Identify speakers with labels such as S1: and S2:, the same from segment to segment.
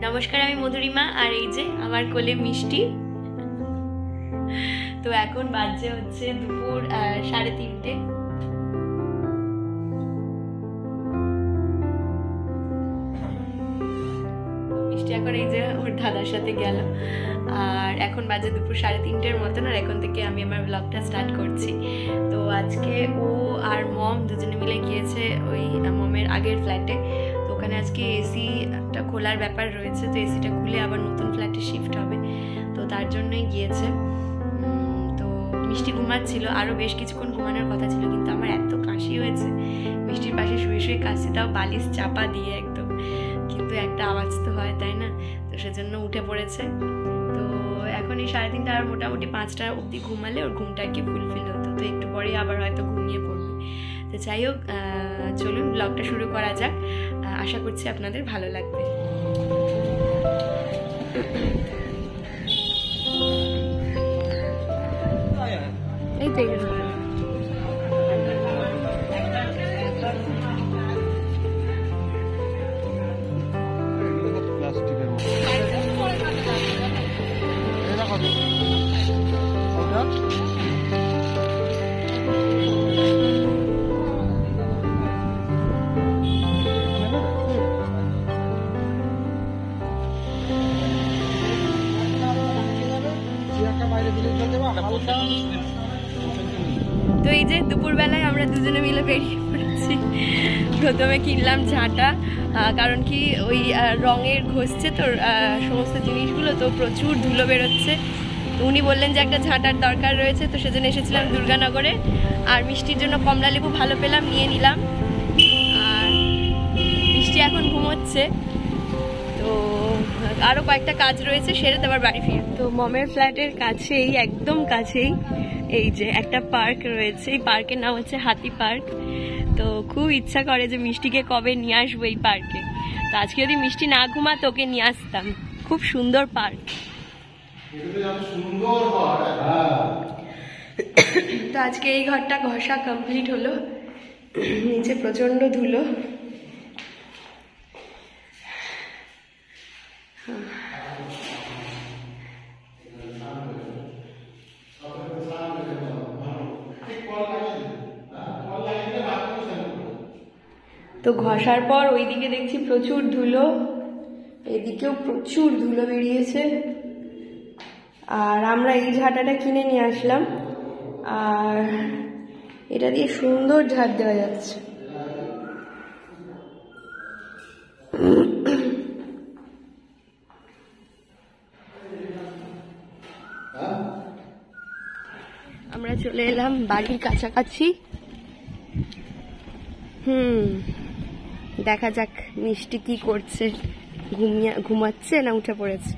S1: নমস্কার, আমি মধুরিমা আর এই যে আমার কোলে মিষ্টি। তো এখন বাজে হচ্ছে দুপুর 3:30। মিষ্টি এখন এই যে ওর দাদার সাথে গেল, আর এখন বাজে দুপুর 3:30-এর মতন। আর এখন থেকে আমি আমার ব্লগটা স্টার্ট করছি। তো আজকে ও আর মম দুজনে মিলে গিয়েছে ওই মমের আগের ফ্ল্যাটে। তো ওখানে আজকে এসিটা খোলার ব্যাপার রয়েছে, তো এসিটা খুলে আবার নতুন ফ্ল্যাটে শিফট হবে, তো তার জন্যই গিয়েছে। তো মিষ্টি ঘুমাচ্ছিল, আরও বেশ কিছুক্ষণ ঘুমানোর কথা ছিল, কিন্তু আমার এত কাশি হয়েছে, মিষ্টির পাশে শুয়ে শুয়ে কাশি, তাও বালিশ চাপা দিয়ে একদম, কিন্তু একটা আওয়াজ তো হয়, তাই না? তো সেজন্য উঠে পড়েছে। তো এখন এই 3:30 আর মোটামুটি 5টা অবধি ঘুমালে ওর ঘুমটা আর কি ফুলফিল হতো। তো একটু পরেই আবার হয়তো ঘুমিয়ে পড়বে। তো যাই হোক, চলুন ব্লগটা শুরু করা যাক। আশা করছি আপনাদের ভালো লাগবে। এই তো তো এই যে দুপুরবেলায় আমরা দুজনে মিলে বেরিয়ে পড়েছি। প্রথমে কিনলাম ঝাঁটা, কারণ কি ওই রঙের ঘষছে তো সমস্ত জিনিসগুলো, তো প্রচুর ধুলো বেরোচ্ছে। তো উনি বললেন যে একটা ঝাঁটার দরকার রয়েছে, তো সেজন্য এসেছিলাম দুর্গানগরে। আর মিষ্টির জন্য কমলা লেবু ভালো পেলাম, নিয়ে নিলাম। আর মিষ্টি এখন ঘুমোচ্ছে, তো আরও কয়েকটা কাজ রয়েছে, সেরে তো আবার বাড়ি ফিরে। তো মমের ফ্ল্যাটের কাছেই, একদম কাছেই এই যে একটা পার্ক রয়েছে। এই পার্কের নাম হচ্ছে হাতি পার্ক। তো খুব ইচ্ছা করে যে মিষ্টিকে কবে নিয়ে আসবো এই পার্কে। তো আজকে যদি মিষ্টি না ঘুমাতো ওকে নিয়ে আসতাম। খুব সুন্দর পার্ক। তো আজকে এই ঘরটা ঘষা কমপ্লিট হলো। নিচে প্রচন্ড ধুলো। তো ঘষার পর ওইদিকে দেখছি প্রচুর ধুলো, এদিকেও প্রচুর ধুলো বেরিয়েছে। আর আমরা এই ঝাঁটাটা কিনে নিয়ে আসলাম, আর এটা দিয়ে সুন্দর ঝাড় দেওয়া যাচ্ছে। আমরা চলে এলাম বাড়ির কাছাকাছি। দেখা যাক মিষ্টি কি করছে, ঘুমাচ্ছে না উঠে পড়েছে।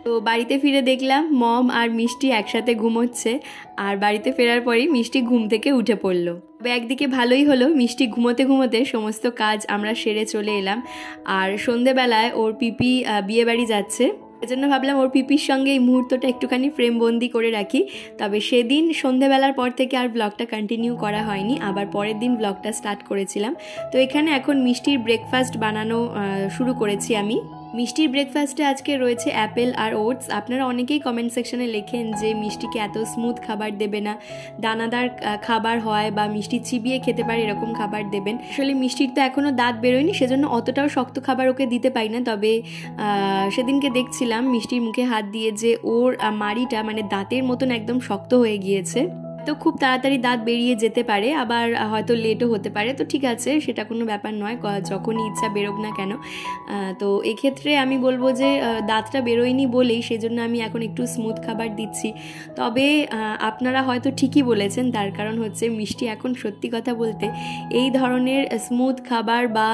S1: তো বাড়িতে ফিরে দেখলাম মম আর মিষ্টি একসাথে ঘুমোচ্ছে। আর বাড়িতে ফেরার পরেই মিষ্টি ঘুম থেকে উঠে পড়লো। তবে একদিকে ভালোই হলো, মিষ্টি ঘুমোতে ঘুমোতে সমস্ত কাজ আমরা সেরে চলে এলাম। আর সন্ধেবেলায় ওর পিপি বিয়ে বাড়ি যাচ্ছে, এজন্য ভাবলাম ওর পিপির সঙ্গে এই মুহূর্তটা একটুখানি ফ্রেমবন্দি করে রাখি। তবে সেদিন সন্ধেবেলার পর থেকে আর ব্লগটা কন্টিনিউ করা হয়নি, আবার পরের দিন ব্লগটা স্টার্ট করেছিলাম। তো এখানে এখন মিষ্টির ব্রেকফাস্ট বানানো শুরু করেছি আমি। মিষ্টির ব্রেকফাস্টে আজকে রয়েছে অ্যাপেল আর ওটস। আপনারা অনেকেই কমেন্ট সেকশনে লেখেন যে মিষ্টিকে এত স্মুথ খাবার দেবে না, দানাদার খাবার হয় বা মিষ্টি চিবিয়ে খেতে পারে এরকম খাবার দেবেন। আসলে মিষ্টির তো এখনও দাঁত বেরোয়নি, সেজন্য অতটাও শক্ত খাবার ওকে দিতে পারি না। তবে সেদিনকে দেখছিলাম মিষ্টির মুখে হাত দিয়ে যে ওর মাড়িটা মানে দাঁতের মতন একদম শক্ত হয়ে গিয়েছে। তো খুব তাড়াতাড়ি দাঁত বেরিয়ে যেতে পারে, আবার হয়তো লেটও হতে পারে, তো ঠিক আছে, সেটা কোনো ব্যাপার নয়, যখনই ইচ্ছা বেরোক না কেন। তো এক্ষেত্রে আমি বলবো যে দাঁতটা বেরোয়নি বলেই সেজন্য আমি এখন একটু স্মুথ খাবার দিচ্ছি। তবে আপনারা হয়তো ঠিকই বলেছেন, তার কারণ হচ্ছে মিষ্টি এখন সত্যি কথা বলতে এই ধরনের স্মুথ খাবার বা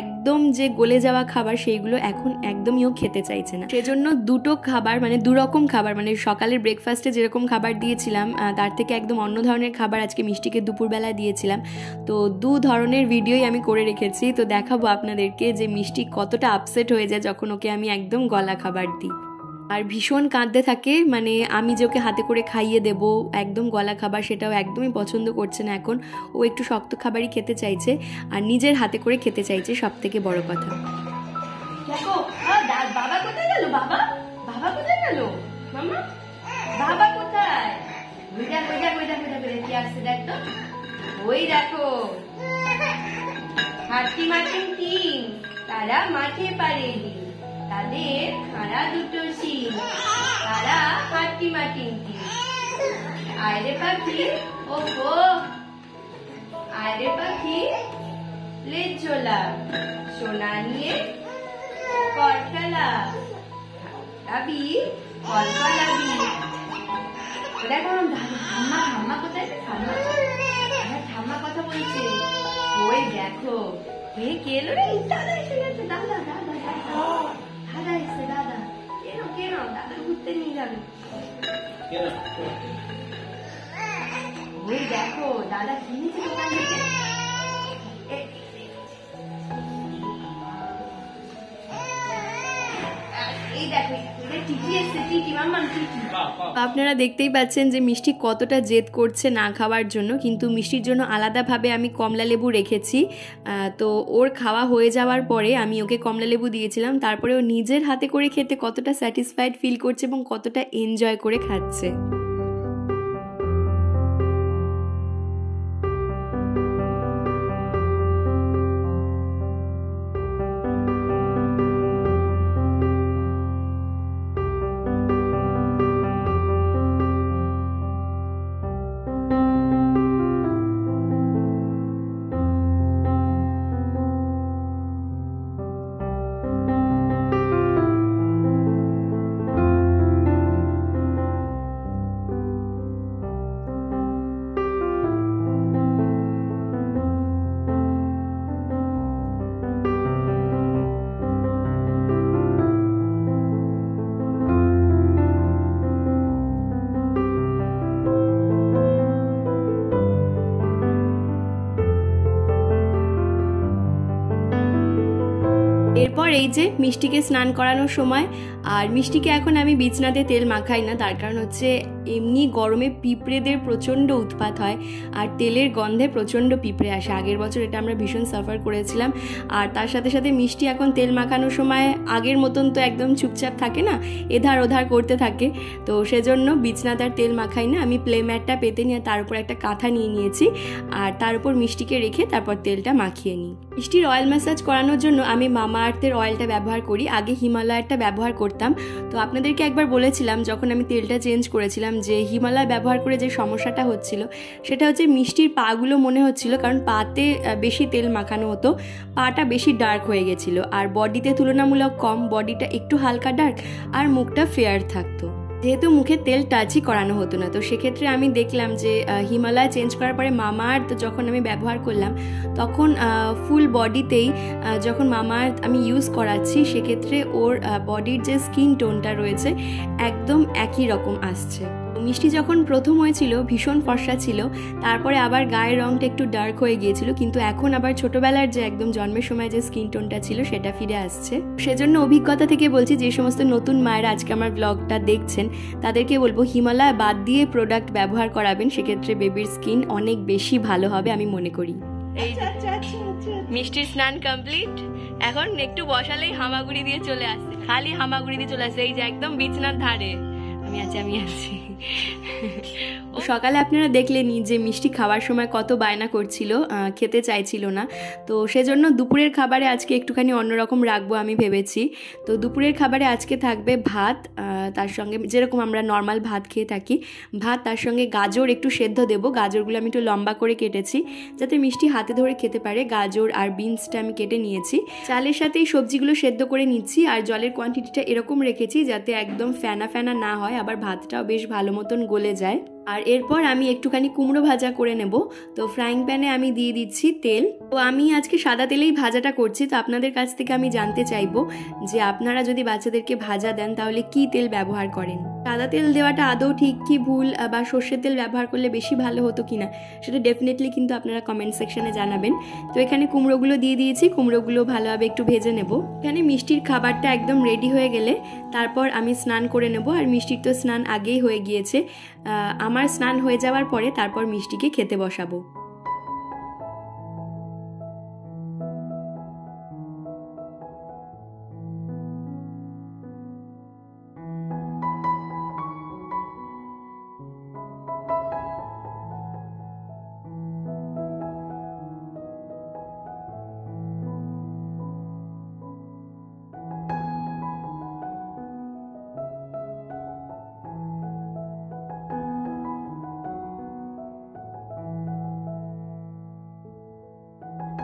S1: একদম যে গলে যাওয়া খাবার সেইগুলো এখন একদমই ও খেতে চাইছে না। সেজন্য দুটো খাবার মানে দুরকম খাবার, মানে সকালের ব্রেকফাস্টে যেরকম খাবার দিয়েছিলাম তার থেকে একদম অন্য ধরনের খাবার আজকে মিষ্টিকে দুপুরবেলা দিয়েছিলাম। তো দু ধরনের ভিডিওই আমি করে রেখেছি, তো দেখাবো আপনাদেরকে যে মিষ্টি কতটা আপসেট হয়ে যায় যখন ওকে আমি একদম গলা খাবার দিই। আর ভীষণ কাঁদতে থাকে, মানে আমি যে ওকে হাতে করে খাইয়ে দেবো একদম গলা খাবার সেটাও একদমই পছন্দ করছে না এখন। ও একটু শক্ত খাবারই খেতে চাইছে আর নিজের হাতে করে খেতে চাইছে, সব থেকে বড় কথা। বাবা কোথায় গেল? বাবা বাবা কোথায় গেল? মামা বাবা কোথায়? কি আসছে দেখ তো, ওই দেখো হাতি মাটিং টিম, তারা মাঠে পারেনি, তাদের খাড়া দুটো শিং, তারা হাতি মাটিং টিম। আয়রে পাখি ওহো, আয়রে পাখি লেজ ঝোলা, সোনা নিয়ে কলকালা দাবি, কলকালাবি। দেখো ঠাম্মা, ঠাম্মা কোথায়? ঠাম্মা, ঠাম্মা কথা বলছে, ওই দেখো কে এলো রে? দাদা এসে গেছে, দাদা দাদা দাদা এসে, দাদা কেন কেন দাদা ঘুরতে নিয়ে যাবে। ওই দেখো দাদা কিনেছে দোকান থেকে। আপনারা দেখতেই পাচ্ছেন যে মিষ্টি কতটা জেদ করছে না খাওয়ার জন্য, কিন্তু মিষ্টির জন্য আলাদাভাবে আমি কমলা লেবু রেখেছি। তো ওর খাওয়া হয়ে যাওয়ার পরে আমি ওকে কমলা লেবু দিয়েছিলাম, তারপরে ও নিজের হাতে করে খেতে কতটা স্যাটিসফাইড ফিল করছে এবং কতটা এনজয় করে খাচ্ছে। এরপর এই যে মিষ্টিকে স্নান করানোর সময়, আর মিষ্টিকে এখন আমি বিছনাতে তেল মাখাই না, তার কারণ হচ্ছে এমনি গরমে পিঁপড়েদের প্রচণ্ড উৎপাত হয় আর তেলের গন্ধে প্রচণ্ড পিঁপড়ে আসে। আগের বছর এটা আমরা ভীষণ সাফার করেছিলাম। আর তার সাথে সাথে মিষ্টি এখন তেল মাখানোর সময় আগের মতন তো একদম চুপচাপ থাকে না, এধার ওধার করতে থাকে, তো সেজন্য বিছনাতে আর তেল মাখাই না, আমি প্লে ম্যাটটা পেতে নিয়ে তার উপর একটা কাঁথা নিয়ে নিয়েছি আর তার উপর মিষ্টিকে রেখে তারপর তেলটা মাখিয়ে নিই। মিষ্টির অয়েল ম্যাসাজ করানোর জন্য আমি মামা আর্থের অয়েলটা ব্যবহার করি, আগে হিমালয়ারটা ব্যবহার করতাম। তো আপনাদেরকে একবার বলেছিলাম যখন আমি তেলটা চেঞ্জ করেছিলাম যে হিমালয় ব্যবহার করে যে সমস্যাটা হচ্ছিল সেটা হচ্ছে মিষ্টির পাগুলো মনে হচ্ছিল, কারণ পাতে বেশি তেল মাখানো হতো, পাটা বেশি ডার্ক হয়ে গেছিলো আর বডিতে তুলনামূলক কম, বডিটা একটু হালকা ডার্ক আর মুখটা ফেয়ার থাকতো। যেহেতু মুখে তেল টাচই করানো হতো না, তো সেক্ষেত্রে আমি দেখলাম যে হিমালয় চেঞ্জ করার পরে মামা আর্থ যখন আমি ব্যবহার করলাম তখন ফুল বডিতেই যখন মামা আর্থ আমি ইউজ করাচ্ছি সেক্ষেত্রে ওর বডির যে স্কিন টোনটা রয়েছে একদম একই রকম আসছে। মিষ্টি যখন প্রথম হয়েছিল ভীষণ ফর্সা ছিল, তারপরে আবার গায়ের রঙটা একটু ডার্ক হয়ে গিয়েছিল, কিন্তু এখন আবার ছোটবেলার যে একদম জন্মের সময় যে স্কিন টোনটা ছিল সেটা ফিরে আসছে। সেজন্য অভিজ্ঞতা থেকে বলছি, যে সমস্ত নতুন মায়েরা আজকে আমার ব্লগটা দেখছেন তাদেরকে বলবো হিমালয় বাদ দিয়ে প্রোডাক্ট ব্যবহার করাবেন, সেক্ষেত্রে বেবির স্কিন অনেক বেশি ভালো হবে আমি মনে করি। এই মিষ্টির স্নান কমপ্লিট, এখন একটু বসালেই হামাগুড়ি দিয়ে চলে আসছে, খালি হামাগুড়ি দিয়ে চলে আসছে, এই যে একদম বিছনার ধারে আমি আছি। সকালে আপনারা দেখলেনই যে মিষ্টি খাওয়ার সময় কত বায়না করছিল, খেতে চাইছিল না। তো সেজন্য দুপুরের খাবারে আজকে একটুখানি অন্যরকম রাখবো আমি ভেবেছি। তো দুপুরের খাবারে আজকে থাকবে ভাত, তার সঙ্গে যেরকম আমরা নর্মাল ভাত খেয়ে থাকি, ভাত, তার সঙ্গে গাজর একটু সেদ্ধ দেবো। গাজরগুলো আমি একটু লম্বা করে কেটেছি যাতে মিষ্টি হাতে ধরে খেতে পারে। গাজর আর বিনসটা আমি কেটে নিয়েছি। চালের সাথে এই সবজিগুলো সেদ্ধ করে নিচ্ছি আর জলের কোয়ান্টিটিটা এরকম রেখেছি যাতে একদম ফেনা ফেনা না হয়, আবার ভাতটাও বেশ ভালো মতন গলে যায়। আর এরপর আমি একটুখানি কুমড়ো ভাজা করে নেব। তো ফ্রাইং প্যানে আমি দিয়ে দিচ্ছি তেল। তো আমি আজকে সাদা তেলেই ভাজাটা করছি। তো আপনাদের কাছ থেকে আমি জানতে চাইবো যে আপনারা যদি বাচ্চাদেরকে ভাজা দেন তাহলে কি তেল ব্যবহার করেন। সাদা তেল দেওয়াটা আদৌ ঠিক কি ভুল, বা সর্ষের তেল ব্যবহার করলে বেশি ভালো হতো কিনা সেটা ডেফিনেটলি কিন্তু আপনারা কমেন্ট সেকশনে জানাবেন। তো এখানে কুমড়োগুলো দিয়ে দিয়েছি, কুমড়োগুলো ভালোভাবে একটু ভেজে নেব। এখানে মিষ্টির খাবারটা একদম রেডি হয়ে গেলে তারপর আমি স্নান করে নেব। আর মিষ্টির তো স্নান আগেই হয়ে গিয়েছে। আমার স্নান হয়ে যাওয়ার পরে তারপর মিষ্টিকে খেতে বসাবো।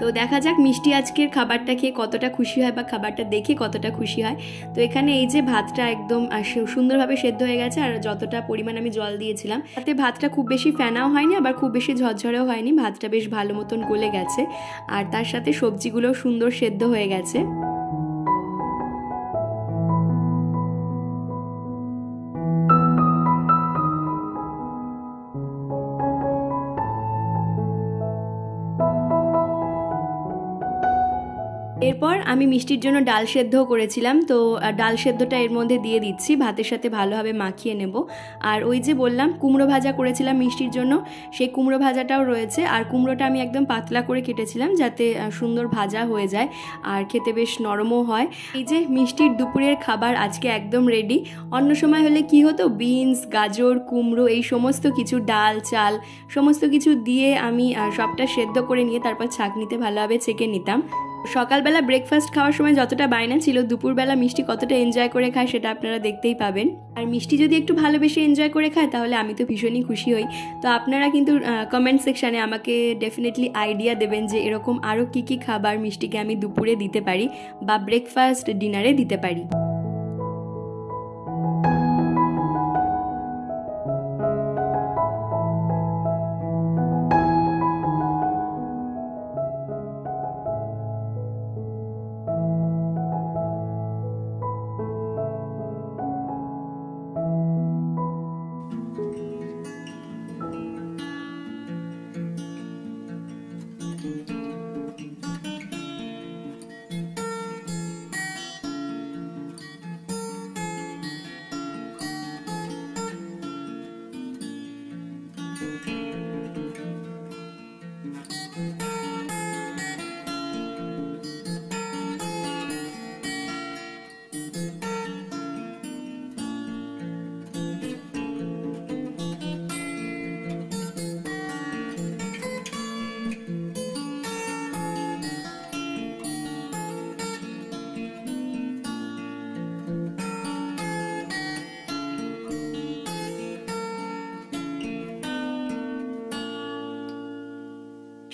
S1: তো দেখা যাক মিষ্টি আজকের খাবারটা খেয়ে কতটা খুশি হয় বা খাবারটা দেখে কতটা খুশি হয়। তো এখানে এই যে ভাতটা একদম সুন্দরভাবে সেদ্ধ হয়ে গেছে, আর যতটা পরিমাণ আমি জল দিয়েছিলাম তাতে ভাতটা খুব বেশি ফেনাও হয়নি আবার খুব বেশি ঝরঝরেও হয়নি। ভাতটা বেশ ভালো মতন গলে গেছে আর তার সাথে সবজিগুলোও সুন্দর সেদ্ধ হয়ে গেছে। এরপর আমি মিষ্টির জন্য ডাল সেদ্ধও করেছিলাম। তো ডাল সেদ্ধটা এর মধ্যে দিয়ে দিচ্ছি, ভাতের সাথে ভালোভাবে মাখিয়ে নেব। আর ওই যে বললাম কুমড়ো ভাজা করেছিলাম মিষ্টির জন্য, সেই কুমড়ো ভাজাটাও রয়েছে। আর কুমড়োটা আমি একদম পাতলা করে কেটেছিলাম যাতে সুন্দর ভাজা হয়ে যায় আর খেতে বেশ নরমও হয়। এই যে মিষ্টির দুপুরের খাবার আজকে একদম রেডি। অন্য সময় হলে কি হতো, বিনস, গাজর, কুমড়ো এই সমস্ত কিছু, ডাল, চাল সমস্ত কিছু দিয়ে আমি সবটা সেদ্ধ করে নিয়ে তারপর ছাঁকনিতে ভালোভাবে ছেঁকে নিতাম। সকালবেলা ব্রেকফাস্ট খাওয়ার সময় যতটা বায়না ছিল, দুপুরবেলা মিষ্টি কতটা এনজয় করে খায় সেটা আপনারা দেখতেই পাবেন। আর মিষ্টি যদি একটু ভালোবেসে এনজয় করে খায় তাহলে আমি তো ভীষণই খুশি হই। তো আপনারা কিন্তু কমেন্ট সেকশানে আমাকে ডেফিনেটলি আইডিয়া দেবেন যে এরকম আরও কী কী খাবার মিষ্টিকে আমি দুপুরে দিতে পারি বা ব্রেকফাস্ট ডিনারে দিতে পারি।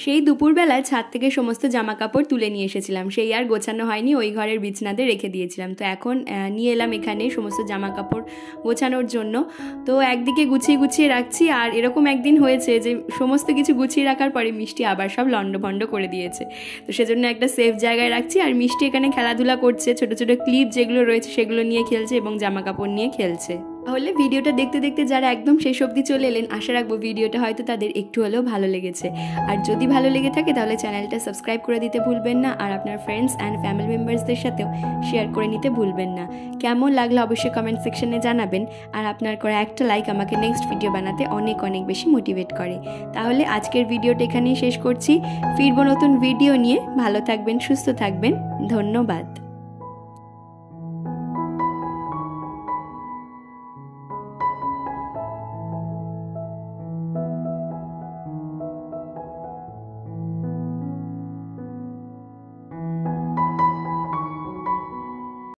S1: সেই দুপুরবেলায় ছাদ থেকে সমস্ত জামা কাপড় তুলে নিয়ে এসেছিলাম, সেই আর গোছানো হয়নি, ওই ঘরের বিছনাতে রেখে দিয়েছিলাম। তো এখন নিয়ে এলাম এখানে সমস্ত জামা কাপড় গোছানোর জন্য। তো একদিকে গুছিয়ে গুছিয়ে রাখছি, আর এরকম একদিন হয়েছে যে সমস্ত কিছু গুছিয়ে রাখার পরে মিষ্টি আবার সব লন্ডভন্ড করে দিয়েছে। তো সেজন্য একটা সেফ জায়গায় রাখছি। আর মিষ্টি এখানে খেলাধুলা করছে, ছোটো ছোটো ক্লিপ যেগুলো রয়েছে সেগুলো নিয়ে খেলছে এবং জামা কাপড় নিয়ে খেলছে। তাহলে ভিডিওটা দেখতে দেখতে যারা একদম শেষ অবধি চলে এলেন, আশা রাখবো ভিডিওটা হয়তো তাদের একটু হলেও ভালো লেগেছে। আর যদি ভালো লেগে থাকে তাহলে চ্যানেলটা সাবস্ক্রাইব করে দিতে ভুলবেন না, আর আপনার ফ্রেন্ডস অ্যান্ড ফ্যামিলি মেম্বার্সদের সাথেও শেয়ার করে নিতে ভুলবেন না। কেমন লাগলো অবশ্যই কমেন্ট সেকশনে জানাবেন। আর আপনার করা একটা লাইক আমাকে নেক্সট ভিডিও বানাতে অনেক অনেক বেশি মোটিভেট করে। তাহলে আজকের ভিডিওটা এখানেই শেষ করছি, ফিরবো নতুন ভিডিও নিয়ে। ভালো থাকবেন, সুস্থ থাকবেন, ধন্যবাদ।